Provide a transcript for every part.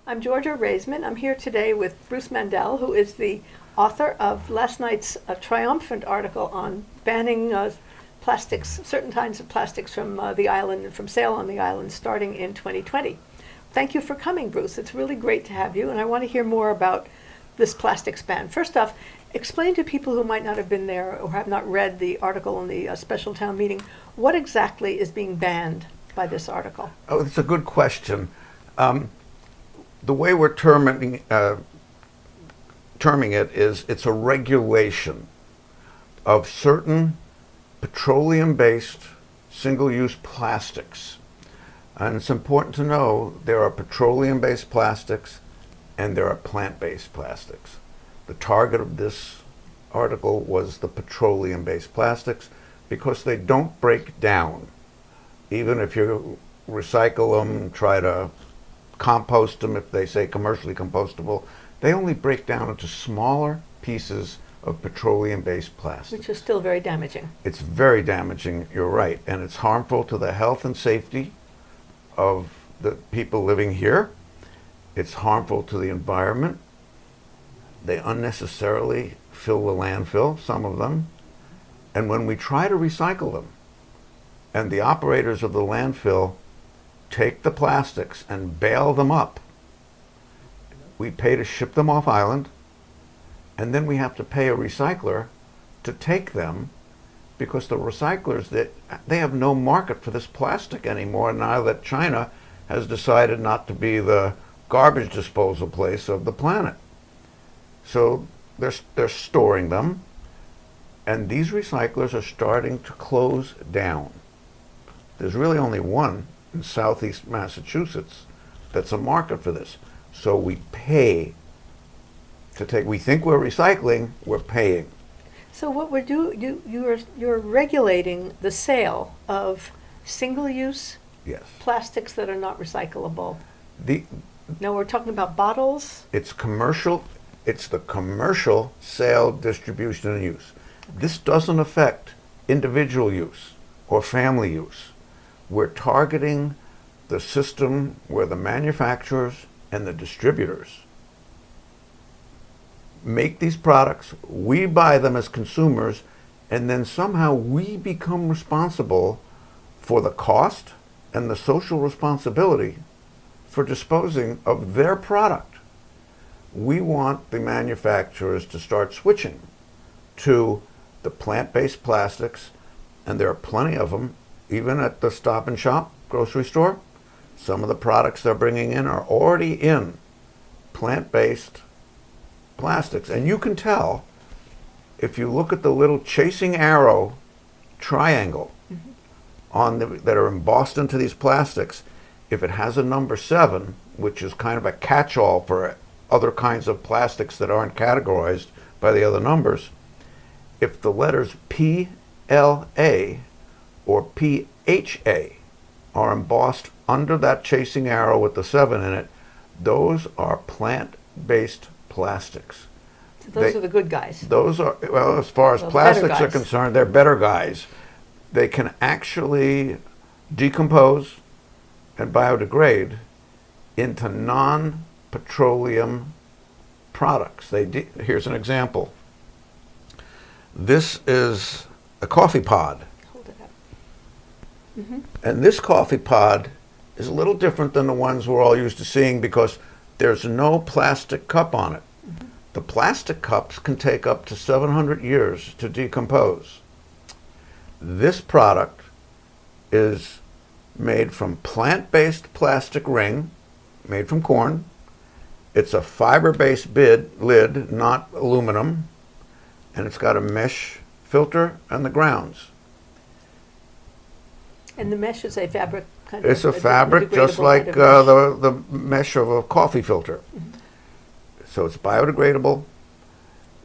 I'm Georgia Raisman. I'm here today with Bruce Mandel, who is the author of last night's triumphant article on banning plastics, certain kinds of plastics from the island and from sale on the island starting in 2020. Thank you for coming, Bruce. It's really great to have you, and I want to hear more about this plastics ban. First off, explain to people who might not have been there or have not read the article in the special town meeting, what exactly is being banned by this article? Oh, it's a good question. The way we're terming it is it's a regulation of certain petroleum-based single-use plastics. And it's important to know there are petroleum-based plastics and there are plant-based plastics. The target of this article was the petroleum-based plastics because they don't break down. Even if you recycle them, try to compost them, if they say commercially compostable, they only break down into smaller pieces of petroleum-based plastic. Which is still very damaging. It's very damaging, you're right, and it's harmful to the health and safety of the people living here. It's harmful to the environment. They unnecessarily fill the landfill, some of them. And when we try to recycle them, and the operators of the landfill take the plastics and bale them up, we pay to ship them off island, and then we have to pay a recycler to take them because the recyclers, they have no market for this plastic anymore now that China has decided not to be the garbage disposal place of the planet. So they're storing them, and these recyclers are starting to close down. There's really only one in southeast Massachusetts that's a market for this. So we pay to take, we think we're recycling, we're paying. So what we're doing, you're regulating the sale of single-use Yes. plastics that are not recyclable. The No, we're talking about bottles. It's commercial, it's the commercial sale, distribution, and use. This doesn't affect individual use or family use. We're targeting the system where the manufacturers and the distributors make these products, we buy them as consumers, and then somehow we become responsible for the cost and the social responsibility for disposing of their product. We want the manufacturers to start switching to the plant-based plastics, and there are plenty of them, even at the Stop and Shop grocery store. Some of the products they're bringing in are already in plant-based plastics. And you can tell if you look at the little chasing arrow triangle that are embossed into these plastics. If it has a number 7, which is kind of a catch-all for other kinds of plastics that aren't categorized by the other numbers, if the letters PLA or PHA are embossed under that chasing arrow with the 7 in it, those are plant-based plastics. So those are the good guys. Those are, well, as far as Well, plastics are concerned, they're better guys. They can actually decompose and biodegrade into non-petroleum products. Here's an example. This is a coffee pod. Hold it up. And this coffee pod is a little different than the ones we're all used to seeing because there's no plastic cup on it. The plastic cups can take up to 700 years to decompose. This product is made from plant-based plastic ring, made from corn. It's a fiber-based lid, not aluminum, and it's got a mesh filter and the grounds. And the mesh is a fabric kind of. It's a fabric just like the mesh of a coffee filter. So it's biodegradable.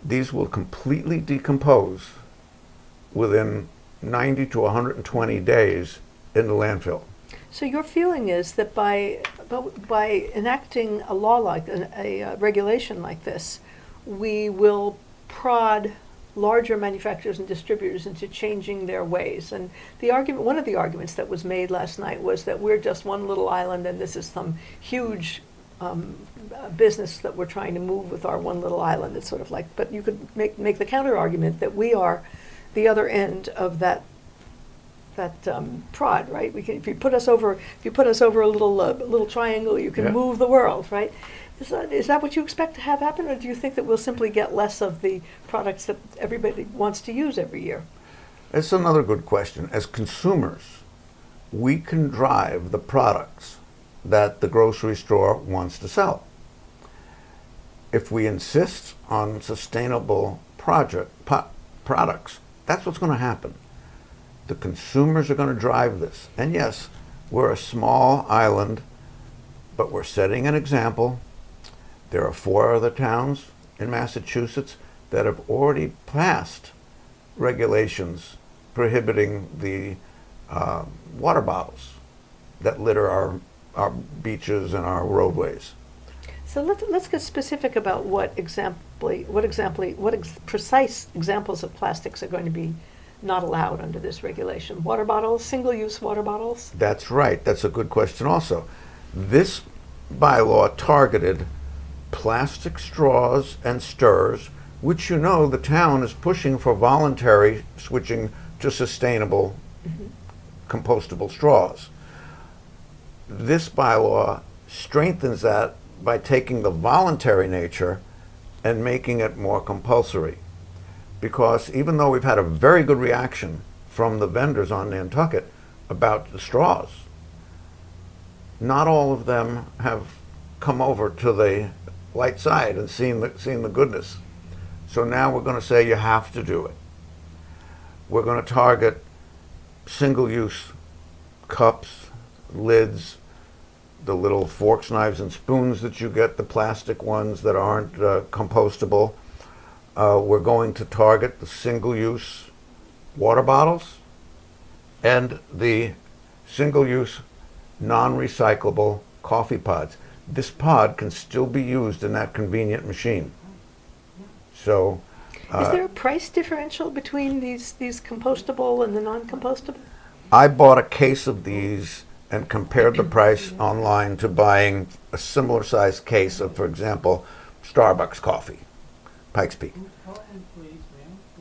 These will completely decompose within 90 to 120 days in the landfill. So your feeling is that by enacting a law like a regulation like this, we will prod larger manufacturers and distributors into changing their ways. And the argument, one of the arguments that was made last night was that we're just one little island and this is some huge business that we're trying to move with our one little island. It's sort of like, but you could make the counter argument that we are the other end of that prod, right? We can, if you put us over a little triangle, you can Yeah. move the world, right? Is that what you expect to have happen, or do you think that we'll simply get less of the products that everybody wants to use every year? It's another good question. As consumers, we can drive the products that the grocery store wants to sell. If we insist on sustainable products, that's what's going to happen. The consumers are going to drive this. And yes, we're a small island, but we're setting an example. There are 4 other towns in Massachusetts that have already passed regulations prohibiting the water bottles that litter our beaches and our roadways. So let's get specific about what precise examples of plastics are going to be not allowed under this regulation. Water bottles, single-use water bottles? That's right. That's a good question also. This bylaw targeted plastic straws and stirrers, which the town is pushing for voluntary switching to sustainable compostable straws. This bylaw strengthens that by taking the voluntary nature and making it more compulsory. Because even though we've had a very good reaction from the vendors on Nantucket about the straws, not all of them have come over to the light side and seen the goodness. So now we're going to say you have to do it. We're going to target single-use cups, lids, the little forks, knives, and spoons that you get, the plastic ones that aren't compostable. We're going to target the single-use water bottles and the single-use non-recyclable coffee pods. This pod can still be used in that convenient machine. So, is there a price differential between these compostable and the non-compostable? I bought a case of these and compared the price online to buying a similar sized case of, for example, Starbucks coffee, Pikes Peak.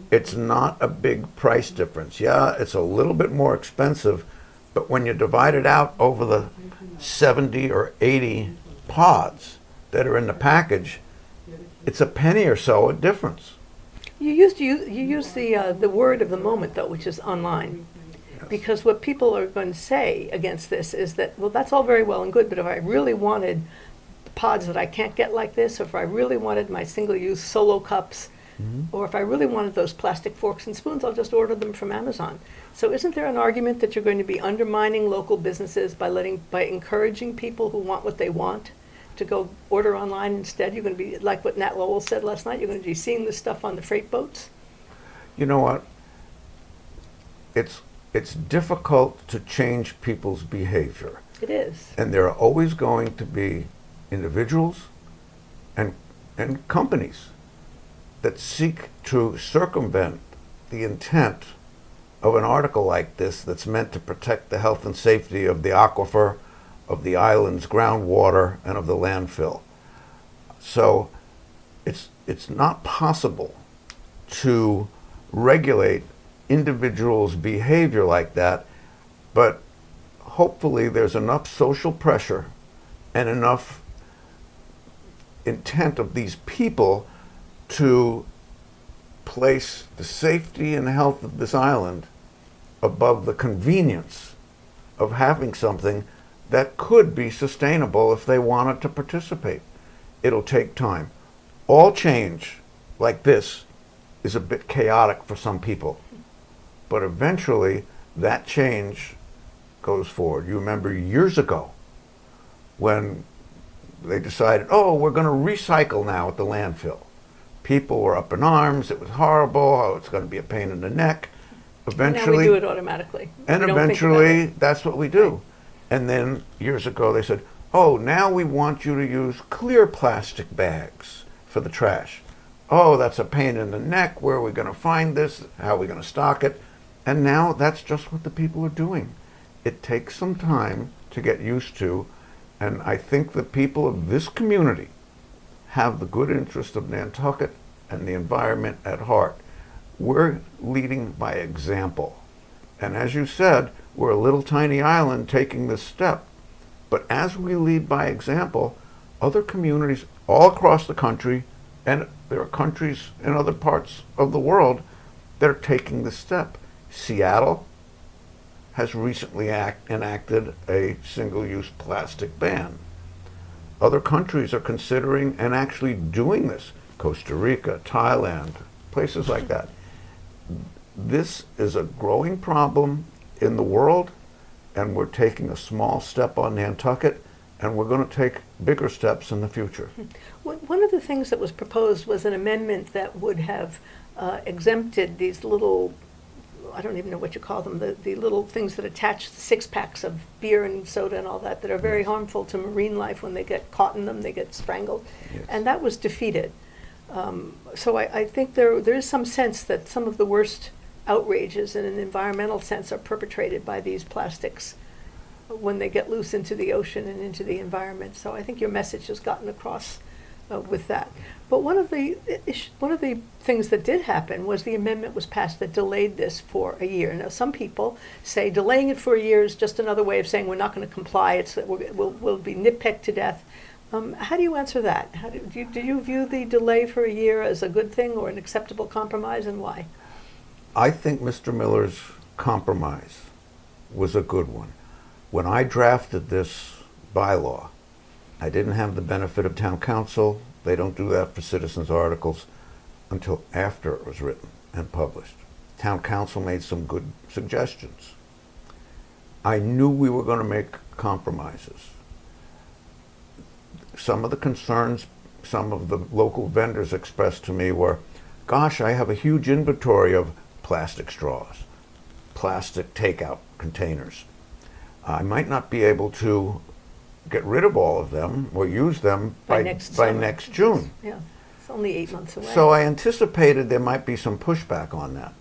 It's not a big price difference. Yeah, it's a little bit more expensive, but when you divide it out over the 70 or 80 pods that are in the package, it's a penny or so a difference. You used the word of the moment, though, which is online. Because what people are going to say against this is that, well, that's all very well and good, but if I really wanted the pods that I can't get like this, or if I really wanted my single-use solo cups, or if I really wanted those plastic forks and spoons, I'll just order them from Amazon. So isn't there an argument that you're going to be undermining local businesses by encouraging people who want what they want to go order online instead? You're going to be, like what Nat Lowell said last night, you're going to be seeing this stuff on the freight boats? You know what? It's difficult to change people's behavior. It is. And there are always going to be individuals and companies that seek to circumvent the intent of an article like this that's meant to protect the health and safety of the aquifer, of the island's groundwater, and of the landfill. So it's not possible to regulate individuals' behavior like that, but hopefully there's enough social pressure and enough intent of these people to place the safety and health of this island above the convenience of having something that could be sustainable if they wanted to participate. It'll take time. All change like this is a bit chaotic for some people, but eventually that change goes forward. You remember years ago when they decided, oh, we're going to recycle now at the landfill. People were up in arms. It was horrible. Oh, it's going to be a pain in the neck. Eventually, now we do it automatically. And we don't think about eventually, it. that's what we do. Right. And then years ago, they said, oh, now we want you to use clear plastic bags for the trash. Oh, that's a pain in the neck. Where are we going to find this? How are we going to stock it? And now that's just what the people are doing. It takes some time to get used to, And I think the people of this community have the good interest of Nantucket and the environment at heart. We're leading by example. And as you said, we're a little tiny island taking this step. But as we lead by example, other communities all across the country, and there are countries in other parts of the world that are taking this step. Seattle has recently enacted a single-use plastic ban. Other countries are considering and actually doing this. Costa Rica, Thailand, places like that. This is a growing problem in the world, and we're taking a small step on Nantucket, and we're going to take bigger steps in the future. One of the things that was proposed was an amendment that would have exempted these little, I don't even know what you call them, the little things that attach the six-packs of beer and soda and all that are very harmful to marine life. When they get caught in them, they get strangled. Yes. And that was defeated. So I think there is some sense that some of the worst outrages in an environmental sense are perpetrated by these plastics when they get loose into the ocean and into the environment. So I think your message has gotten across with that. But one of the things that did happen was the amendment was passed that delayed this for a year. Now, some people say delaying it for a year is just another way of saying we're not going to comply. It's that we'll be nitpicked to death. How do you answer that? Do you view the delay for a year as a good thing or an acceptable compromise, and why? I think Mr. Miller's compromise was a good one. When I drafted this bylaw, I didn't have the benefit of town council. They don't do that for citizens' articles until after it was written and published. Town council made some good suggestions. I knew we were going to make compromises. Some of the concerns some of the local vendors expressed to me were, gosh, I have a huge inventory of plastic straws, plastic takeout containers. I might not be able to get rid of all of them or use them by next June. Yeah, it's only 8 months away. So I anticipated there might be some pushback on that.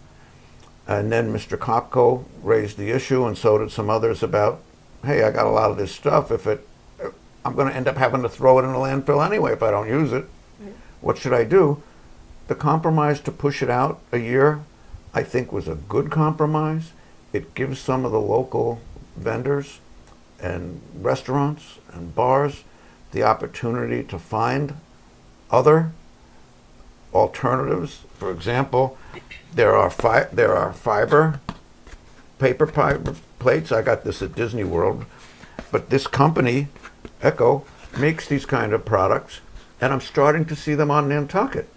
And then Mr. Kopko raised the issue, and so did some others, about, hey, I got a lot of this stuff. I'm going to end up having to throw it in a landfill anyway if I don't use it. Right. What should I do? The compromise to push it out a year, I think, was a good compromise. It gives some of the local vendors and restaurants and bars the opportunity to find other alternatives. For example, there are fiber paper plates. I got this at Disney World, but this company, Echo, makes these kind of products, and I'm starting to see them on Nantucket.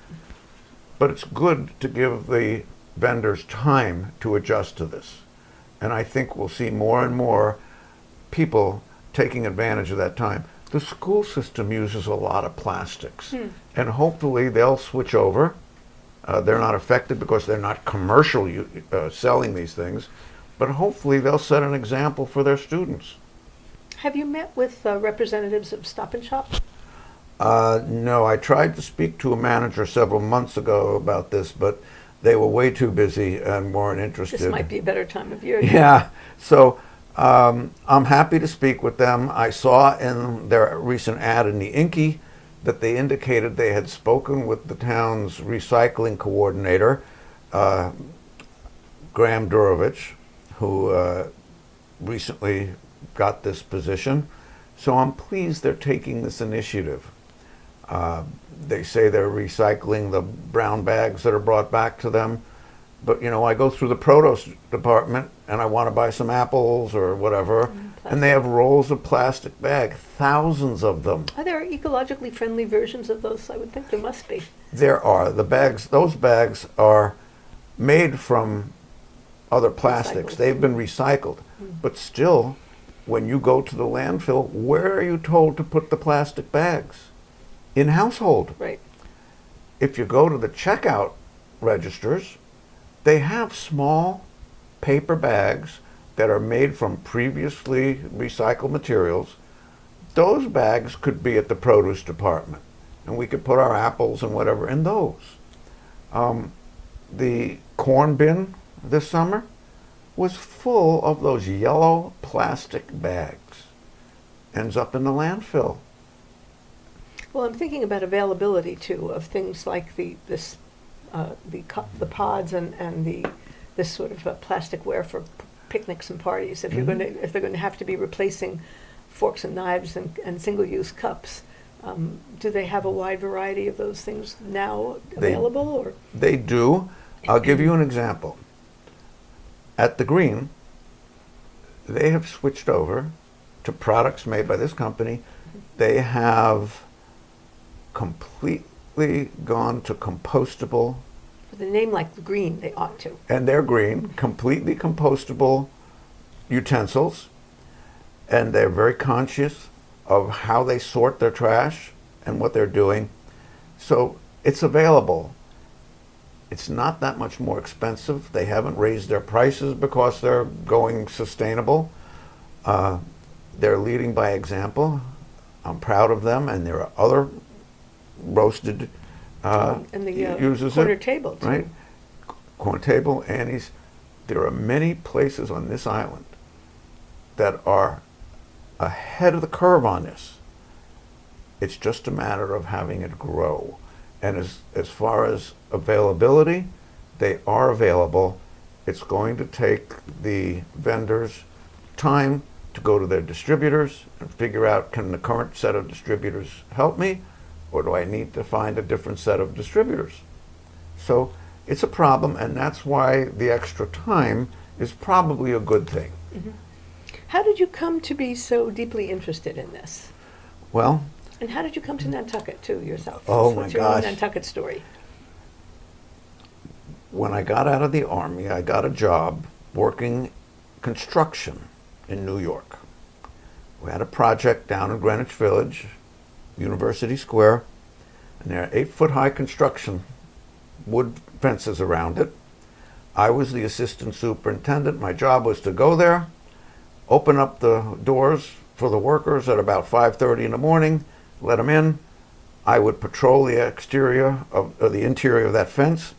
But it's good to give the vendors time to adjust to this. And I think we'll see more and more people taking advantage of that time. The school system uses a lot of plastics, and hopefully they'll switch over. They're not affected because they're not commercial selling these things, but hopefully they'll set an example for their students. Have you met with representatives of Stop and Shop? No, I tried to speak to a manager several months ago about this, but they were way too busy and weren't interested. This might be a better time of year. Yeah, so I'm happy to speak with them. I saw in their recent ad in the Inky that they indicated they had spoken with the town's recycling coordinator, Graham Durovich, who recently got this position. So I'm pleased they're taking this initiative. They say they're recycling the brown bags that are brought back to them. But, you know, I go through the produce department and I want to buy some apples or whatever, and they have rolls of plastic bag, thousands of them. Are there ecologically friendly versions of those? I would think there must be. There are. The bags, those bags are made from other plastics. Recycled. They've been recycled. But still, when you go to the landfill, where are you told to put the plastic bags? In household. Right. If you go to the checkout registers, they have small paper bags that are made from previously recycled materials. Those bags could be at the produce department, and we could put our apples and whatever in those. The corn bin this summer was full of those yellow plastic bags. ends up in the landfill. Well, I'm thinking about availability too of things like the pods and this sort of plasticware for picnics and parties. If if they're going to have to be replacing forks and knives and single-use cups, do they have a wide variety of those things now available? Or They do. I'll give you an example. At the Green, they have switched over to products made by this company. They have completely gone to compostable, with a name like the Green, they ought to. and they're green, completely compostable utensils, and they're very conscious of how they sort their trash and what they're doing. So it's available. It's not that much more expensive. They haven't raised their prices because they're going sustainable. They're leading by example. I'm proud of them, and there are other roasted And the uses corner it, table, too. right? Corner table, Annie's. There are many places on this island that are ahead of the curve on this. It's just a matter of having it grow. And as far as availability, they are available. It's going to take the vendors time to go to their distributors and figure out, can the current set of distributors help me, or do I need to find a different set of distributors? So it's a problem, and that's why the extra time is probably a good thing. Mm-hmm. How did you come to be so deeply interested in this? Well, And how did you come to Nantucket, too, yourself? Oh, What's my your own gosh. Nantucket story? when I got out of the Army, I got a job working construction in New York. We had a project down in Greenwich Village, University Square, and there are 8-foot-high construction wood fences around it. I was the assistant superintendent. My job was to go there, open up the doors for the workers at about 5:30 in the morning, let them in. I would patrol the exterior or the interior of that fence,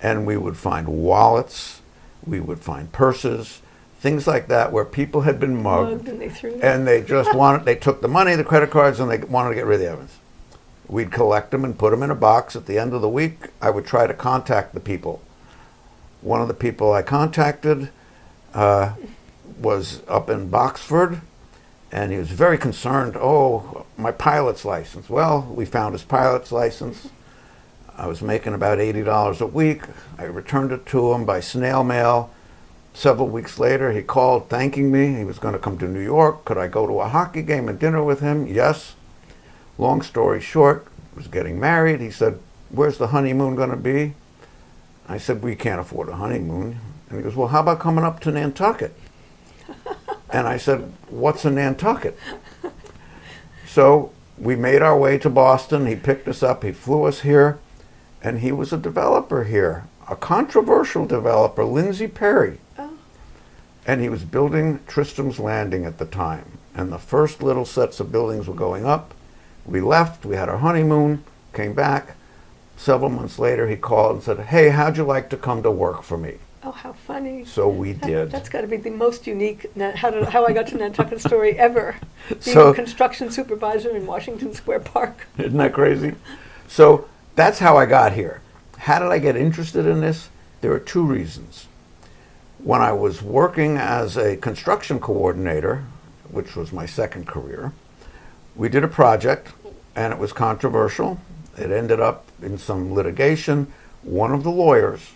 and we would find wallets, we would find purses, things like that where people had been mugged, And they threw them. and they just they took the money, the credit cards, and they wanted to get rid of the evidence. We'd collect them and put them in a box. At the end of the week, I would try to contact the people. One of the people I contacted was up in Boxford, and he was very concerned. Oh, my pilot's license. Well, we found his pilot's license. I was making about $80 a week. I returned it to him by snail mail. Several weeks later, he called thanking me. He was going to come to New York. Could I go to a hockey game and dinner with him? Yes. Long story short, I was getting married. He said, "Where's the honeymoon going to be?" I said, "We can't afford a honeymoon." And he goes, "Well, how about coming up to Nantucket?" And I said, "What's a Nantucket?" So we made our way to Boston. He picked us up. He flew us here. And he was a developer here, a controversial developer, Lindsay Perry. Oh. And he was building Tristram's Landing at the time. And the first little sets of buildings were going up. We left. We had our honeymoon, came back. Several months later, he called and said, "Hey, how'd you like to come to work for me?" Oh, how funny. So we did. That's got to be the most unique how I got to Nantucket story ever. Being So- a construction supervisor in Washington Square Park. Isn't that crazy? So that's how I got here. How did I get interested in this? There are two reasons. When I was working as a construction coordinator, which was my second career, we did a project, and it was controversial. It ended up in some litigation. One of the lawyers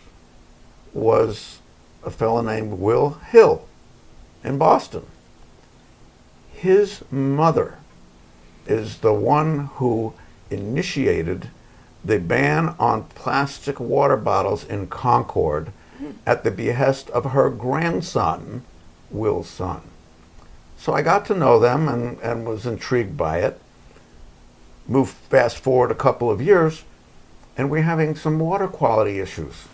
was a fellow named Will Hill in Boston. His mother is the one who initiated the ban on plastic water bottles in Concord at the behest of her grandson, Will's son. So I got to know them and was intrigued by it. Moved fast forward a couple of years, and we're having some water quality issues.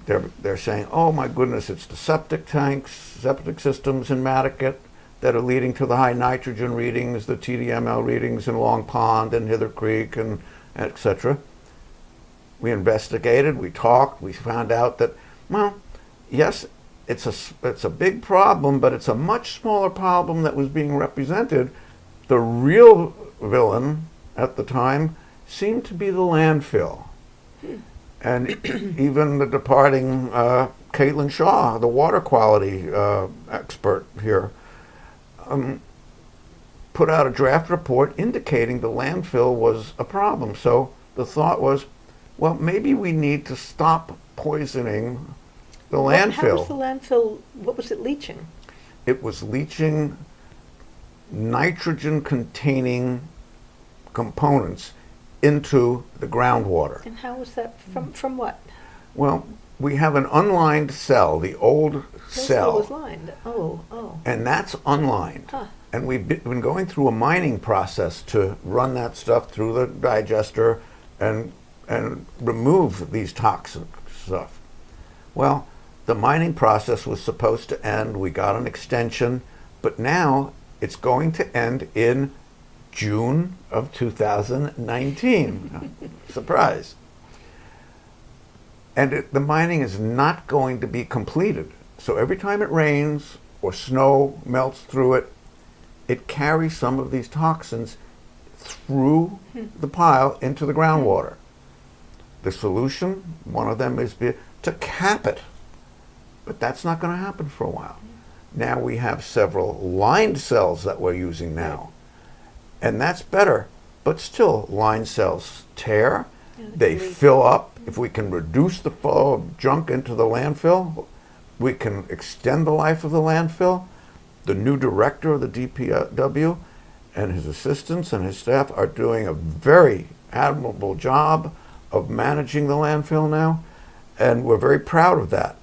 They're saying, "Oh my goodness, it's the septic tanks, septic systems in Matticat that are leading to the high nitrogen readings, the TDML readings in Long Pond and Hither Creek, and etc." We investigated, we talked, we found out that, well, yes, it's a big problem, but it's a much smaller problem that was being represented. The real villain at the time seemed to be the landfill. And even the departing Caitlin Shaw, the water quality expert here, put out a draft report indicating the landfill was a problem. So the thought was, well, maybe we need to stop poisoning the landfill. How was the landfill, what was it leaching? It was leaching nitrogen-containing components into the groundwater. And how was that, from what? Well, we have an unlined cell, the old cell. was lined. Oh. And that's unlined. Huh. And we've been going through a mining process to run that stuff through the digester and remove these toxic stuff. Well, the mining process was supposed to end. We got an extension, but now it's going to end in June of 2019. Surprise. And the mining is not going to be completed. So every time it rains or snow melts through it, it carries some of these toxins through the pile into the groundwater. The solution, one of them, is to cap it. But that's not going to happen for a while. Now we have several lined cells that we're using now. And that's better. But still, lined cells tear. They fill up. If we can reduce the flow of junk into the landfill, we can extend the life of the landfill. The new director of the DPW and his assistants and his staff are doing a very admirable job of managing the landfill now, and we're very proud of that.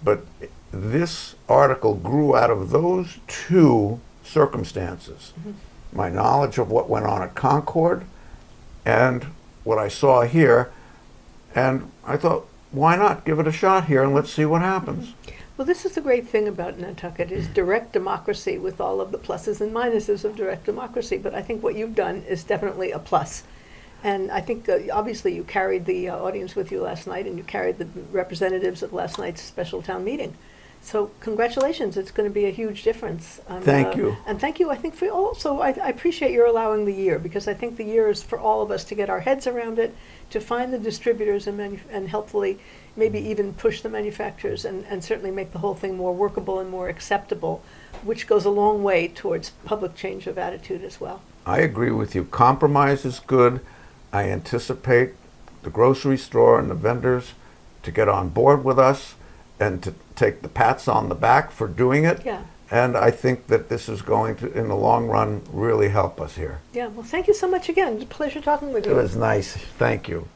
But this article grew out of those two circumstances. My knowledge of what went on at Concord and what I saw here, and I thought, why not give it a shot here and let's see what happens. Well, this is the great thing about Nantucket, is direct democracy with all of the pluses and minuses of direct democracy. But I think what you've done is definitely a plus. And I think obviously you carried the audience with you last night, and you carried the representatives at last night's special town meeting. So congratulations, it's going to be a huge difference. Thank you. And thank you, I think, for also, I appreciate your allowing the year, because I think the year is for all of us to get our heads around it, to find the distributors and helpfully maybe even push the manufacturers and certainly make the whole thing more workable and more acceptable, which goes a long way towards public change of attitude as well. I agree with you. Compromise is good. I anticipate the grocery store and the vendors to get on board with us and to take the pats on the back for doing it. Yeah. And I think that this is going to, in the long run, really help us here. Yeah, well, thank you so much again. It's a pleasure talking with you. It was nice. Thank you.